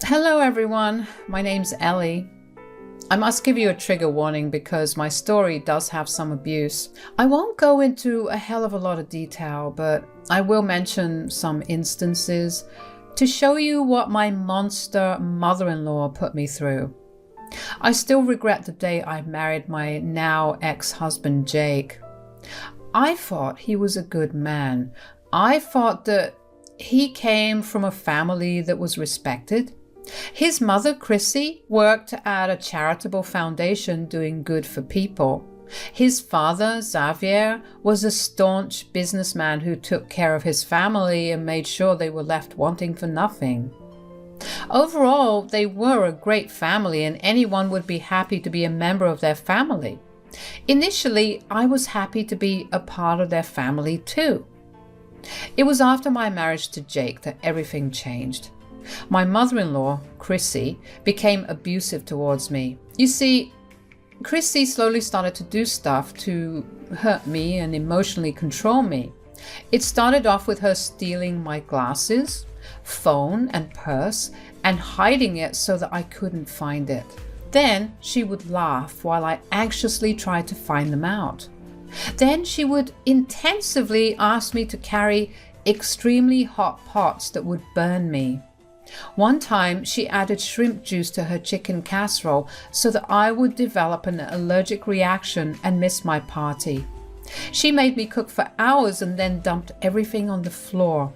Hello everyone, my name's Ellie. I must give you a trigger warning because my story does have some abuse. I won't go into a hell of a lot of detail, but I will mention some instances to show you what my monster mother-in-law put me through. I still regret the day I married my now ex-husband Jake. I thought he was a good man. I thought that he came from a family that was respected. His mother, Chrissy, worked at a charitable foundation doing good for people. His father, Xavier, was a staunch businessman who took care of his family and made sure they were left wanting for nothing. Overall, they were a great family and anyone would be happy to be a member of their family. Initially, I was happy to be a part of their family too. It was after my marriage to Jake that everything changed. My mother-in-law, Chrissy, became abusive towards me. You see, Chrissy slowly started to do stuff to hurt me and emotionally control me. It started off with her stealing my glasses, phone and purse and hiding it so that I couldn't find it. Then she would laugh while I anxiously tried to find them out. Then she would intensively ask me to carry extremely hot pots that would burn me. One time she added shrimp juice to her chicken casserole so that I would develop an allergic reaction and miss my party. She made me cook for hours and then dumped everything on the floor.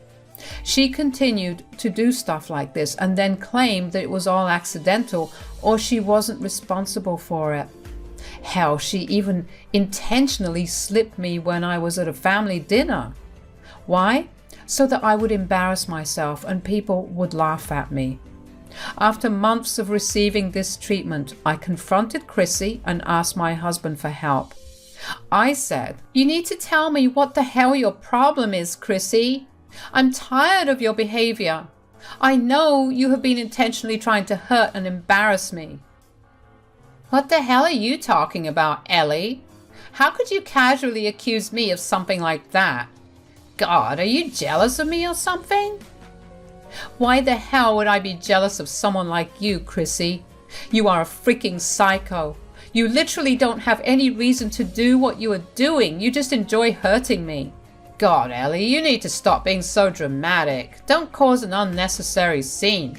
She continued to do stuff like this and then claimed that it was all accidental or she wasn't responsible for it. Hell, she even intentionally slipped me when I was at a family dinner. Why? So that I would embarrass myself and people would laugh at me. After months of receiving this treatment, I confronted Chrissy and asked my husband for help. I said, "You need to tell me what the hell your problem is, Chrissy. I'm tired of your behavior. I know you have been intentionally trying to hurt and embarrass me." "What the hell are you talking about, Ellie? How could you casually accuse me of something like that? God, are you jealous of me or something?" "Why the hell would I be jealous of someone like you, Chrissy? You are a freaking psycho. You literally don't have any reason to do what you are doing. You just enjoy hurting me." "God, Ellie, you need to stop being so dramatic. Don't cause an unnecessary scene.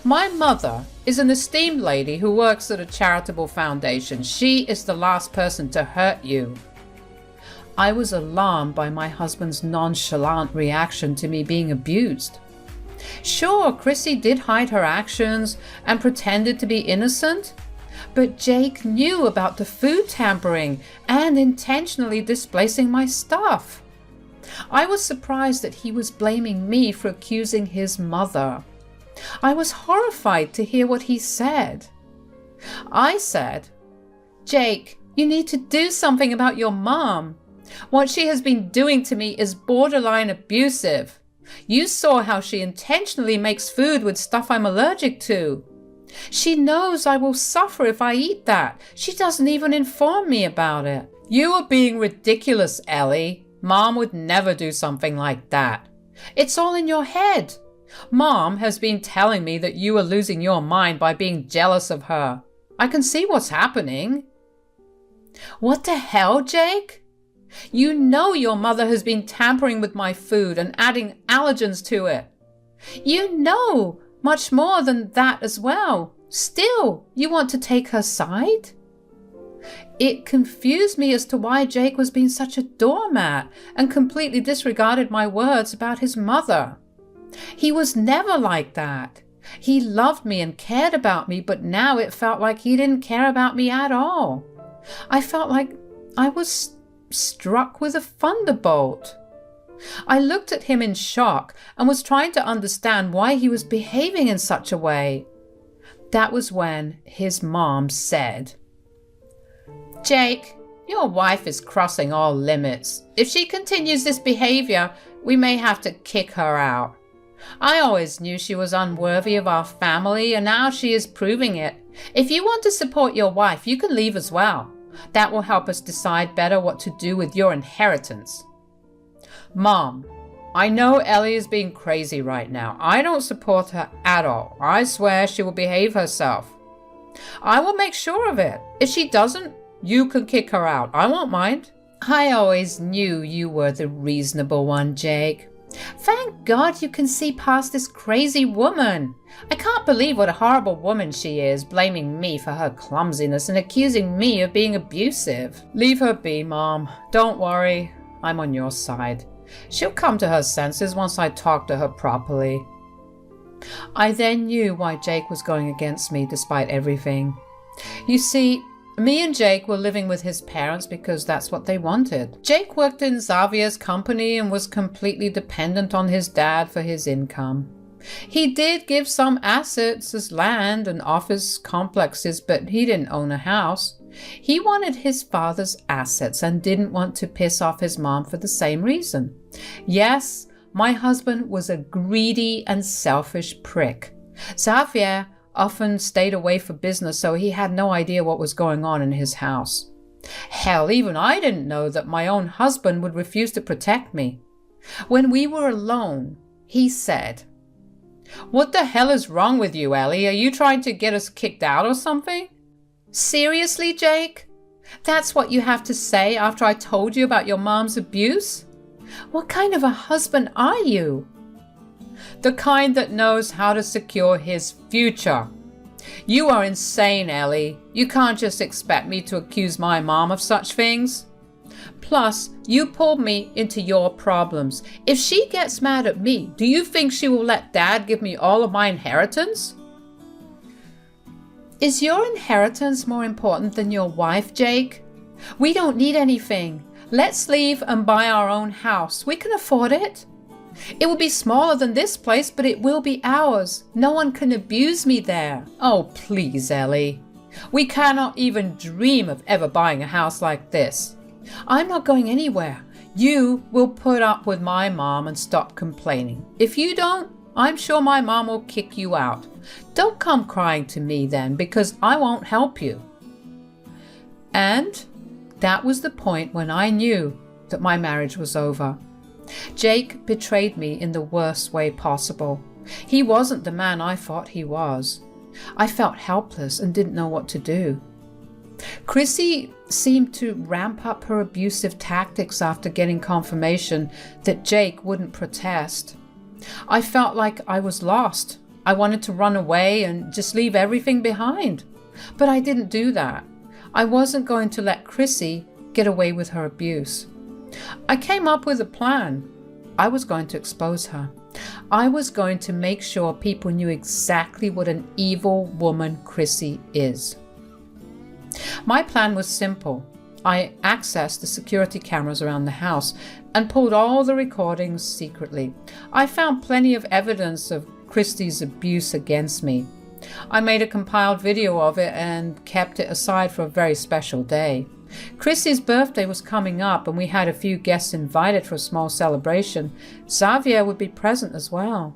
My mother is an esteemed lady who works at a charitable foundation. She is the last person to hurt you." I was alarmed by my husband's nonchalant reaction to me being abused. Sure, Chrissy did hide her actions and pretended to be innocent, but Jake knew about the food tampering and intentionally displacing my stuff. I was surprised that he was blaming me for accusing his mother. I was horrified to hear what he said. I said, "Jake, you need to do something about your mom. What she has been doing to me is borderline abusive. You saw how she intentionally makes food with stuff I'm allergic to. She knows I will suffer if I eat that. She doesn't even inform me about it." "You are being ridiculous, Ellie. Mom would never do something like that. It's all in your head. Mom has been telling me that you are losing your mind by being jealous of her. I can see what's happening." "What the hell, Jake? You know your mother has been tampering with my food and adding allergens to it. You know much more than that as well. Still, you want to take her side?" It confused me as to why Jake was being such a doormat and completely disregarded my words about his mother. He was never like that. He loved me and cared about me, but now it felt like he didn't care about me at all. I felt like I was struck with a thunderbolt. I looked at him in shock and was trying to understand why he was behaving in such a way. That was when his mom said, "Jake, your wife is crossing all limits. If she continues this behavior, we may have to kick her out. I always knew she was unworthy of our family, and now she is proving it. If you want to support your wife, you can leave as well. That will help us decide better what to do with your inheritance." "Mom, I know Ellie is being crazy right now. I don't support her at all. I swear she will behave herself. I will make sure of it. If she doesn't, you can kick her out. I won't mind. I always knew you were the reasonable one, Jake. Thank God you can see past this crazy woman. I can't believe what a horrible woman she is, blaming me for her clumsiness and accusing me of being abusive. Leave her be, Mom. Don't worry. I'm on your side. She'll come to her senses once I talk to her properly. I then knew why Jake was going against me despite everything. You see, me and Jake were living with his parents because that's what they wanted. Jake worked in Xavier's company and was completely dependent on his dad for his income. He did give some assets as land and office complexes, but he didn't own a house. He wanted his father's assets and didn't want to piss off his mom for the same reason. Yes, my husband was a greedy and selfish prick. Xavier often stayed away for business, so he had no idea what was going on in his house. Hell, even I didn't know that my own husband would refuse to protect me. When we were alone, he said, "What the hell is wrong with you, Ellie? Are you trying to get us kicked out or something?" Seriously, Jake? That's what you have to say after I told you about your mom's abuse? What kind of a husband are you? The kind that knows how to secure his future. You are insane, Ellie. You can't just expect me to accuse my mom of such things. Plus, you pulled me into your problems. If she gets mad at me, do you think she will let Dad give me all of my inheritance? Is your inheritance more important than your wife, Jake? We don't need anything. Let's leave and buy our own house. We can afford it. It will be smaller than this place, but it will be ours. No one can abuse me there. Oh, please, Ellie. We cannot even dream of ever buying a house like this. I'm not going anywhere. You will put up with my mom and stop complaining. If you don't, I'm sure my mom will kick you out. Don't come crying to me then, because I won't help you. And that was the point when I knew that my marriage was over. Jake betrayed me in the worst way possible. He wasn't the man I thought he was. I felt helpless and didn't know what to do. Chrissy seemed to ramp up her abusive tactics after getting confirmation that Jake wouldn't protest. I felt like I was lost. I wanted to run away and just leave everything behind. But I didn't do that. I wasn't going to let Chrissy get away with her abuse. I came up with a plan. I was going to expose her. I was going to make sure people knew exactly what an evil woman Chrissy is. My plan was simple. I accessed the security cameras around the house and pulled all the recordings secretly. I found plenty of evidence of Christy's abuse against me. I made a compiled video of it and kept it aside for a very special day. Chrissy's birthday was coming up and we had a few guests invited for a small celebration. Xavier would be present as well.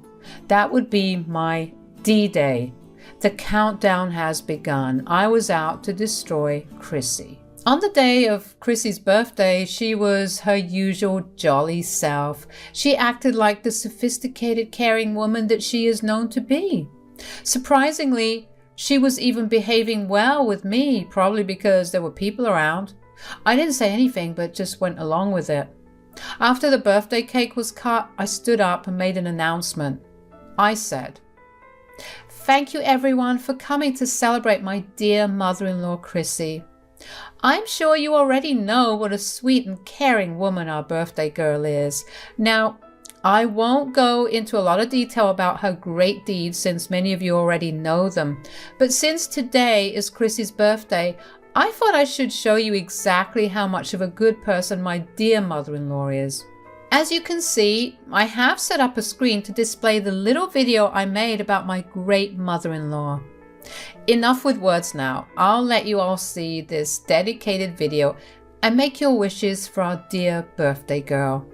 That would be my D-Day. The countdown has begun. I was out to destroy Chrissy. On the day of Chrissy's birthday, she was her usual jolly self. She acted like the sophisticated, caring woman that she is known to be. Surprisingly, she was even behaving well with me, probably because there were people around. I didn't say anything, but just went along with it. After the birthday cake was cut, I stood up and made an announcement. I said, "Thank you everyone for coming to celebrate my dear mother-in-law Chrissy. I'm sure you already know what a sweet and caring woman our birthday girl is. Now, I won't go into a lot of detail about her great deeds since many of you already know them. But since today is Chrissy's birthday, I thought I should show you exactly how much of a good person my dear mother-in-law is. As you can see, I have set up a screen to display the little video I made about my great mother-in-law. Enough with words now. I'll let you all see this dedicated video and make your wishes for our dear birthday girl."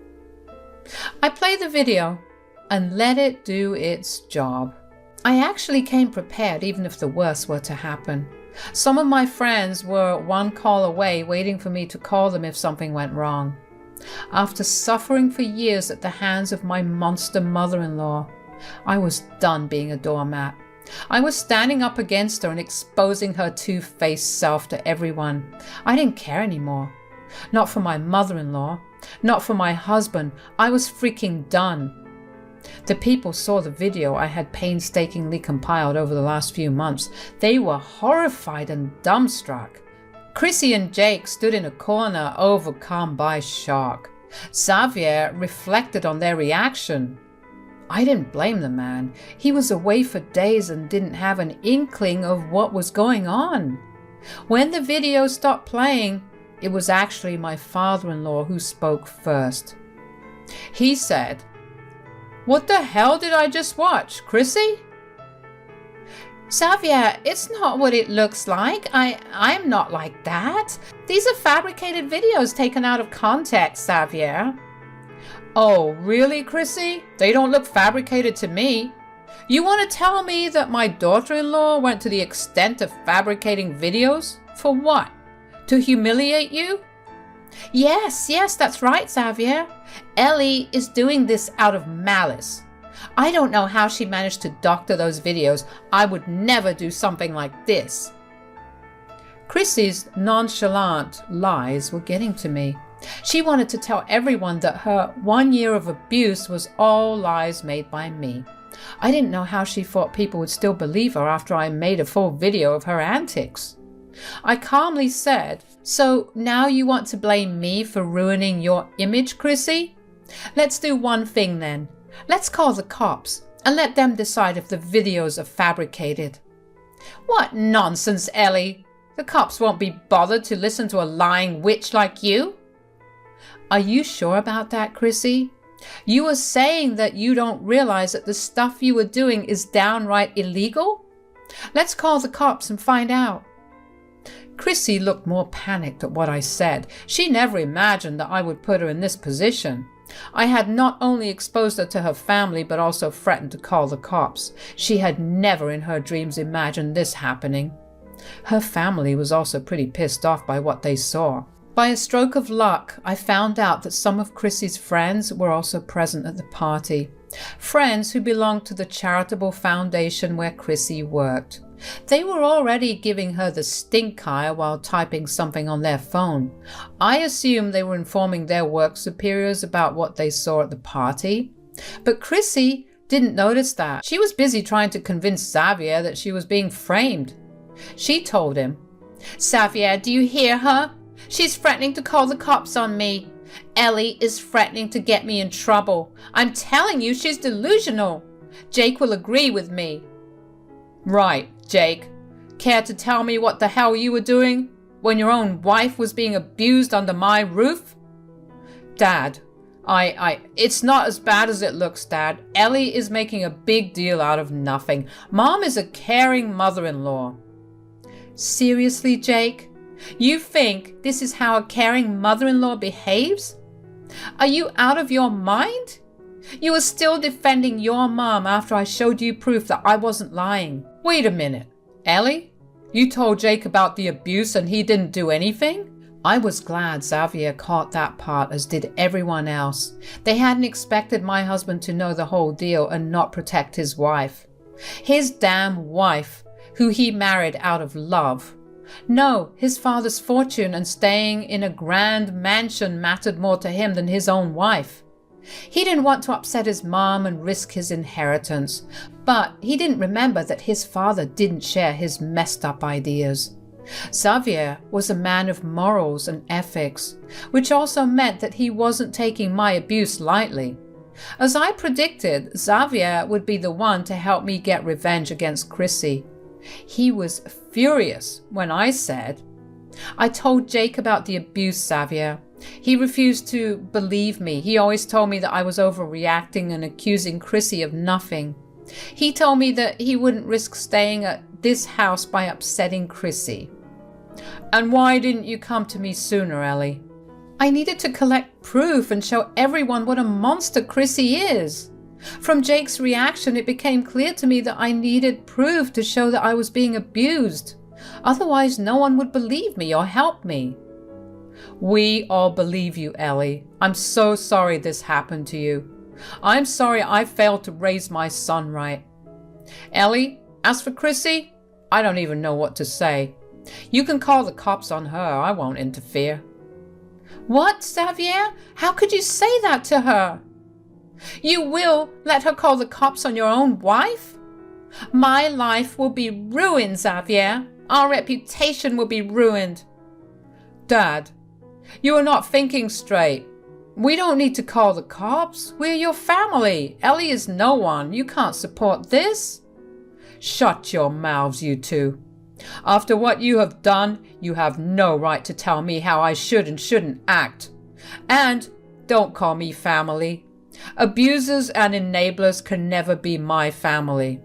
I played the video and let it do its job. I actually came prepared even if the worst were to happen. Some of my friends were one call away waiting for me to call them if something went wrong. After suffering for years at the hands of my monster mother-in-law, I was done being a doormat. I was standing up against her and exposing her two-faced self to everyone. I didn't care anymore. Not for my mother-in-law, not for my husband. I was freaking done. The people saw the video I had painstakingly compiled over the last few months. They were horrified and dumbstruck. Chrissy and Jake stood in a corner, overcome by shock. Xavier reflected on their reaction. I didn't blame the man. He was away for days and didn't have an inkling of what was going on. When the video stopped playing, it was actually my father-in-law who spoke first. He said, "What the hell did I just watch, Chrissy?" "Xavier, it's not what it looks like. I'm not like that. These are fabricated videos taken out of context, Xavier." "Oh, really, Chrissy? They don't look fabricated to me. You want to tell me that my daughter-in-law went to the extent of fabricating videos? For what? To humiliate you?" Yes, that's right, Xavier. Ellie is doing this out of malice. I don't know how she managed to doctor those videos. I would never do something like this." Chrissy's nonchalant lies were getting to me. She wanted to tell everyone that her 1 year of abuse was all lies made by me. I didn't know how she thought people would still believe her after I made a full video of her antics. I calmly said, "So now you want to blame me for ruining your image, Chrissy? Let's do one thing then. Let's call the cops and let them decide if the videos are fabricated." "What nonsense, Ellie. The cops won't be bothered to listen to a lying witch like you." "Are you sure about that, Chrissy? You were saying that you don't realize that the stuff you were doing is downright illegal? Let's call the cops and find out." Chrissy looked more panicked at what I said. She never imagined that I would put her in this position. I had not only exposed her to her family, but also threatened to call the cops. She had never in her dreams imagined this happening. Her family was also pretty pissed off by what they saw. By a stroke of luck, I found out that some of Chrissy's friends were also present at the party. Friends who belonged to the charitable foundation where Chrissy worked. They were already giving her the stink eye while typing something on their phone. I assumed they were informing their work superiors about what they saw at the party. But Chrissy didn't notice that. She was busy trying to convince Xavier that she was being framed. She told him, "Xavier, do you hear her? She's threatening to call the cops on me. Ellie is threatening to get me in trouble. I'm telling you, she's delusional. Jake will agree with me." "Right, Jake. Care to tell me what the hell you were doing when your own wife was being abused under my roof?" "Dad, it's not as bad as it looks, Dad. Ellie is making a big deal out of nothing. Mom is a caring mother-in-law." "Seriously, Jake? You think this is how a caring mother-in-law behaves? Are you out of your mind? You were still defending your mom after I showed you proof that I wasn't lying." "Wait a minute. Ellie? You told Jake about the abuse and he didn't do anything?" I was glad Xavier caught that part, as did everyone else. They hadn't expected my husband to know the whole deal and not protect his wife. His damn wife, who he married out of love. No, his father's fortune and staying in a grand mansion mattered more to him than his own wife. He didn't want to upset his mom and risk his inheritance, but he didn't remember that his father didn't share his messed up ideas. Xavier was a man of morals and ethics, which also meant that he wasn't taking my abuse lightly. As I predicted, Xavier would be the one to help me get revenge against Chrissy. He was furious when I said, "I told Jake about the abuse, Xavier. He refused to believe me. He always told me that I was overreacting and accusing Chrissy of nothing. He told me that he wouldn't risk staying at this house by upsetting Chrissy." "And why didn't you come to me sooner, Ellie?" "I needed to collect proof and show everyone what a monster Chrissy is. From Jake's reaction, it became clear to me that I needed proof to show that I was being abused. Otherwise, no one would believe me or help me." We all believe you, Ellie. I'm so sorry this happened to you. I'm sorry I failed to raise my son right. Ellie, as for Chrissy, I don't even know what to say. You can call the cops on her. I won't interfere. What, Xavier? How could you say that to her? You will let her call the cops on your own wife? My life will be ruined, Xavier. Our reputation will be ruined. Dad, you are not thinking straight. We don't need to call the cops. We're your family. Ellie is no one. You can't support this. Shut your mouths, you two. After what you have done, you have no right to tell me how I should and shouldn't act. And don't call me family. Abusers and enablers can never be my family.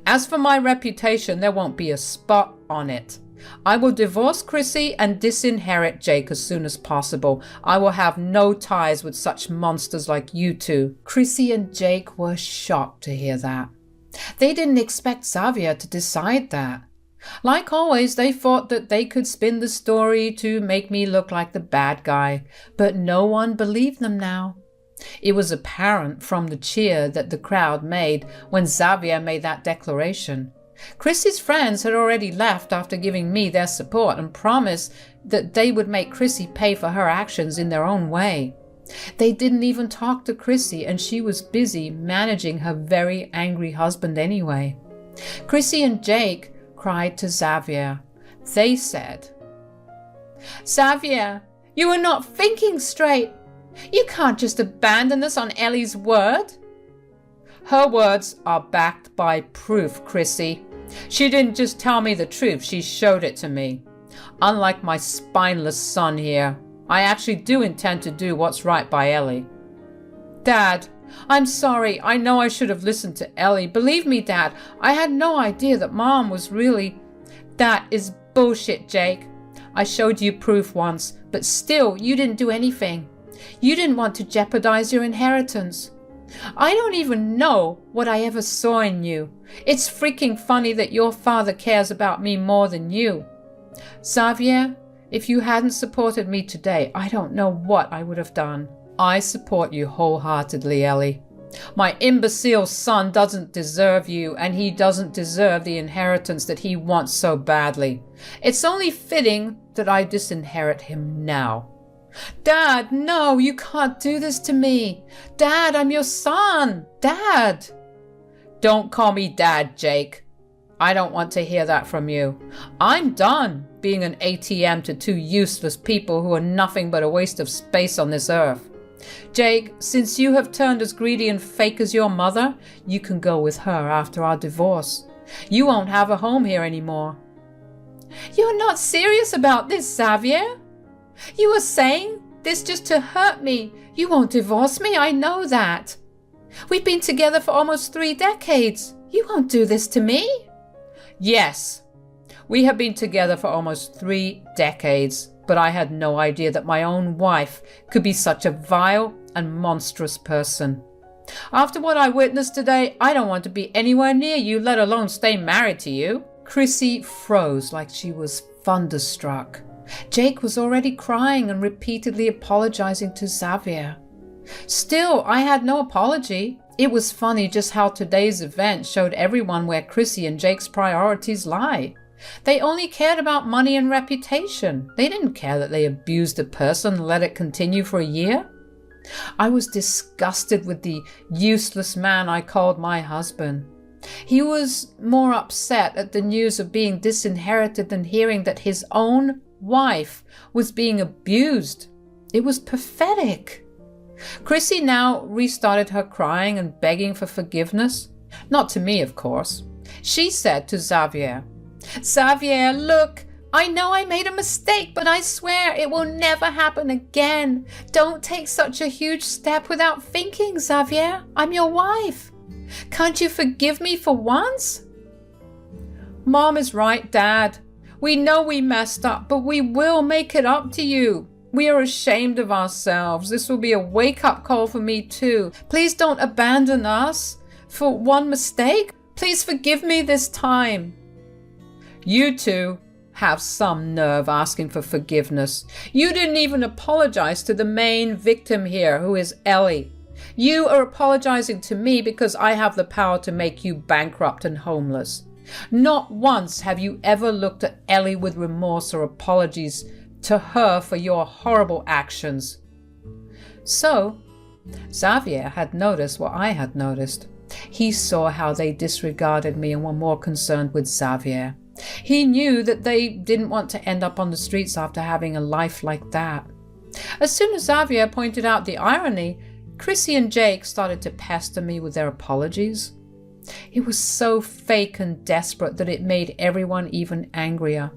As for my reputation, there won't be a spot on it. I will divorce Chrissy and disinherit Jake as soon as possible. I will have no ties with such monsters like you two. Chrissy and Jake were shocked to hear that. They didn't expect Xavier to decide that. Like always, they thought that they could spin the story to make me look like the bad guy, but no one believed them now. It was apparent from the cheer that the crowd made when Xavier made that declaration. Chrissy's friends had already left after giving me their support and promised that they would make Chrissy pay for her actions in their own way. They didn't even talk to Chrissy, and she was busy managing her very angry husband anyway. Chrissy and Jake cried to Xavier. They said, Xavier, you are not thinking straight. You can't just abandon us on Ellie's word. Her words are backed by proof, Chrissy. She didn't just tell me the truth, she showed it to me. Unlike my spineless son here, I actually do intend to do what's right by Ellie. Dad, I'm sorry. I know I should have listened to Ellie. Believe me, Dad, I had no idea that Mom was really... That is bullshit, Jake. I showed you proof once, but still, you didn't do anything. You didn't want to jeopardize your inheritance. I don't even know what I ever saw in you. It's freaking funny that your father cares about me more than you. Xavier, if you hadn't supported me today, I don't know what I would have done. I support you wholeheartedly, Ellie. My imbecile son doesn't deserve you, and he doesn't deserve the inheritance that he wants so badly. It's only fitting that I disinherit him now. Dad, no, you can't do this to me. Dad, I'm your son. Dad. Don't call me Dad, Jake. I don't want to hear that from you. I'm done being an ATM to two useless people who are nothing but a waste of space on this earth. Jake, since you have turned as greedy and fake as your mother, you can go with her after our divorce. You won't have a home here anymore. You're not serious about this, Xavier. You are saying this just to hurt me. You won't divorce me, I know that. We've been together for almost 3 decades. You won't do this to me. Yes, we have been together for almost 3 decades, but I had no idea that my own wife could be such a vile and monstrous person. After what I witnessed today, I don't want to be anywhere near you, let alone stay married to you. Chrissy froze like she was thunderstruck. Jake was already crying and repeatedly apologizing to Xavier. Still, I had no apology. It was funny just how today's event showed everyone where Chrissy and Jake's priorities lie. They only cared about money and reputation. They didn't care that they abused a person and let it continue for a year. I was disgusted with the useless man I called my husband. He was more upset at the news of being disinherited than hearing that his own wife was being abused. It was pathetic. Chrissy now restarted her crying and begging for forgiveness. Not to me, of course. She said to Xavier, Xavier, look, I know I made a mistake, but I swear it will never happen again. Don't take such a huge step without thinking, Xavier. I'm your wife. Can't you forgive me for once? Mom is right, Dad. We know we messed up, but we will make it up to you. We are ashamed of ourselves. This will be a wake-up call for me too. Please don't abandon us for one mistake. Please forgive me this time. You two have some nerve asking for forgiveness. You didn't even apologize to the main victim here, who is Ellie. You are apologizing to me because I have the power to make you bankrupt and homeless. Not once have you ever looked at Ellie with remorse or apologies to her for your horrible actions. So, Xavier had noticed what I had noticed. He saw how they disregarded me and were more concerned with Xavier. He knew that they didn't want to end up on the streets after having a life like that. As soon as Xavier pointed out the irony, Chrissy and Jake started to pester me with their apologies. It was so fake and desperate that it made everyone even angrier.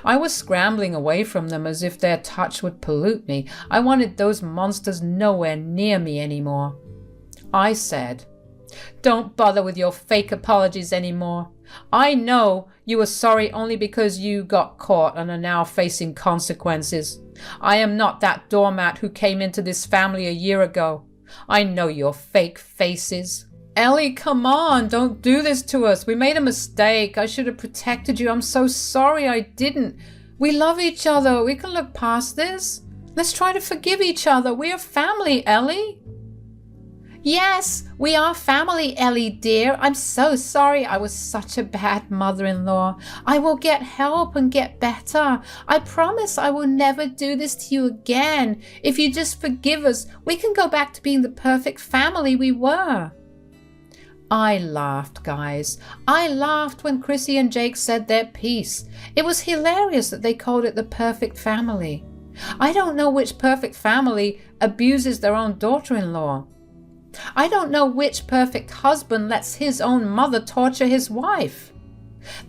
I was scrambling away from them as if their touch would pollute me. I wanted those monsters nowhere near me anymore. I said, "Don't bother with your fake apologies anymore. I know you were sorry only because you got caught and are now facing consequences. I am not that doormat who came into this family a year ago. I know your fake faces." Ellie, come on, don't do this to us. We made a mistake. I should have protected you. I'm so sorry I didn't. We love each other. We can look past this. Let's try to forgive each other. We are family, Ellie. Yes, we are family, Ellie dear. I'm so sorry I was such a bad mother-in-law. I will get help and get better. I promise I will never do this to you again. If you just forgive us, we can go back to being the perfect family we were. I laughed, guys. I laughed when Chrissy and Jake said their piece. It was hilarious that they called it the perfect family. I don't know which perfect family abuses their own daughter-in-law. I don't know which perfect husband lets his own mother torture his wife.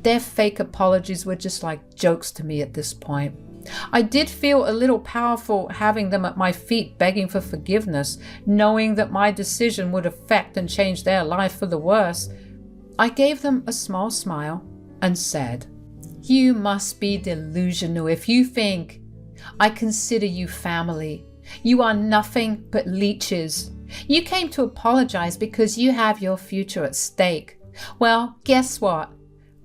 Their fake apologies were just like jokes to me at this point. I did feel a little powerful having them at my feet begging for forgiveness, knowing that my decision would affect and change their life for the worse. I gave them a small smile and said, "You must be delusional if you think I consider you family. You are nothing but leeches. You came to apologize because you have your future at stake. Well, guess what?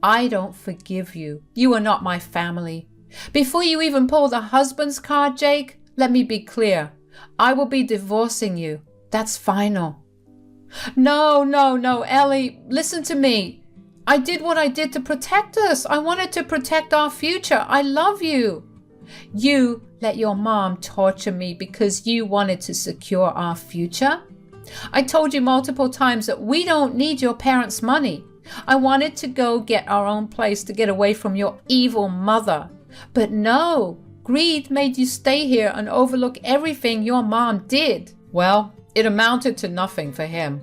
I don't forgive you. You are not my family. Before you even pull the husband's card, Jake, let me be clear. I will be divorcing you. That's final." No, Ellie, listen to me. I did what I did to protect us. I wanted to protect our future. I love you. You let your mom torture me because you wanted to secure our future. I told you multiple times that we don't need your parents' money. I wanted to go get our own place to get away from your evil mother. But no, greed made you stay here and overlook everything your mom did. Well, it amounted to nothing for him.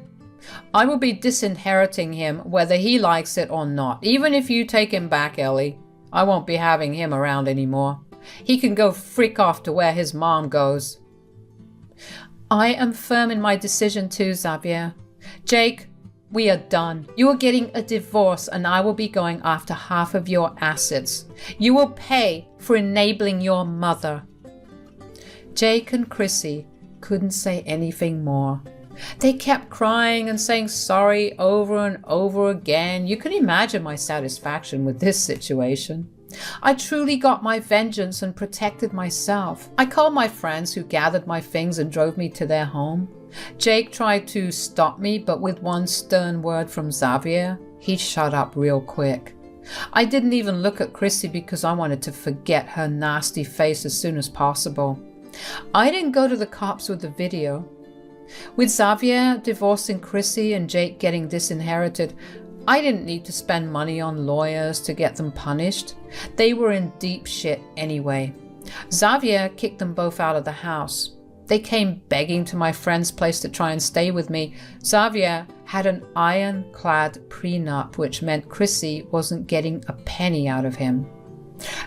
I will be disinheriting him whether he likes it or not. Even if you take him back, Ellie, I won't be having him around anymore. He can go freak off to where his mom goes. I am firm in my decision too, Xavier. Jake, we are done. You are getting a divorce and I will be going after half of your assets. You will pay for enabling your mother. Jake and Chrissy couldn't say anything more. They kept crying and saying sorry over and over again. You can imagine my satisfaction with this situation. I truly got my vengeance and protected myself. I called my friends who gathered my things and drove me to their home. Jake tried to stop me, but with one stern word from Xavier, he shut up real quick. I didn't even look at Chrissy because I wanted to forget her nasty face as soon as possible. I didn't go to the cops with the video. With Xavier divorcing Chrissy and Jake getting disinherited, I didn't need to spend money on lawyers to get them punished. They were in deep shit anyway. Xavier kicked them both out of the house. They came begging to my friend's place to try and stay with me. Xavier had an ironclad prenup, which meant Chrissy wasn't getting a penny out of him.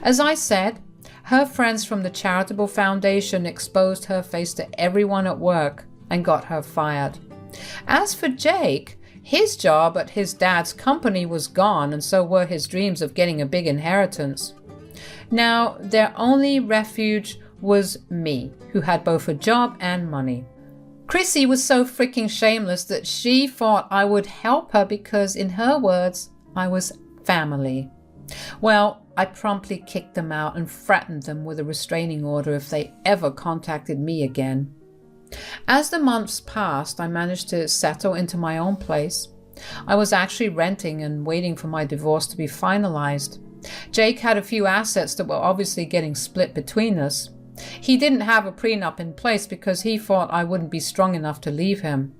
As I said, her friends from the charitable foundation exposed her face to everyone at work and got her fired. As for Jake, his job at his dad's company was gone, and so were his dreams of getting a big inheritance. Now, their only refuge was me, who had both a job and money. Chrissy was so freaking shameless that she thought I would help her because, in her words, I was family. Well, I promptly kicked them out and threatened them with a restraining order if they ever contacted me again. As the months passed, I managed to settle into my own place. I was actually renting and waiting for my divorce to be finalized. Jake had a few assets that were obviously getting split between us. He didn't have a prenup in place because he thought I wouldn't be strong enough to leave him.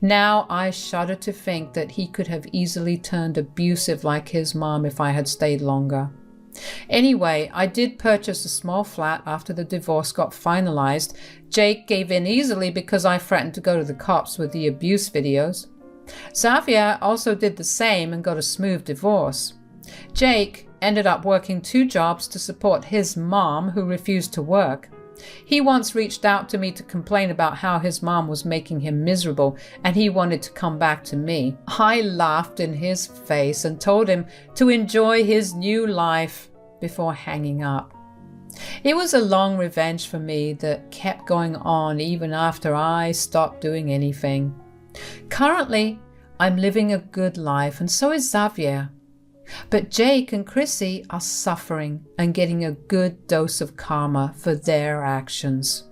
Now I shudder to think that he could have easily turned abusive like his mom if I had stayed longer. Anyway, I did purchase a small flat after the divorce got finalized. Jake gave in easily because I threatened to go to the cops with the abuse videos. Xavier also did the same and got a smooth divorce. Jake ended up working 2 jobs to support his mom, who refused to work. He once reached out to me to complain about how his mom was making him miserable and he wanted to come back to me. I laughed in his face and told him to enjoy his new life before hanging up. It was a long revenge for me that kept going on even after I stopped doing anything. Currently, I'm living a good life, and so is Xavier. But Jake and Chrissy are suffering and getting a good dose of karma for their actions.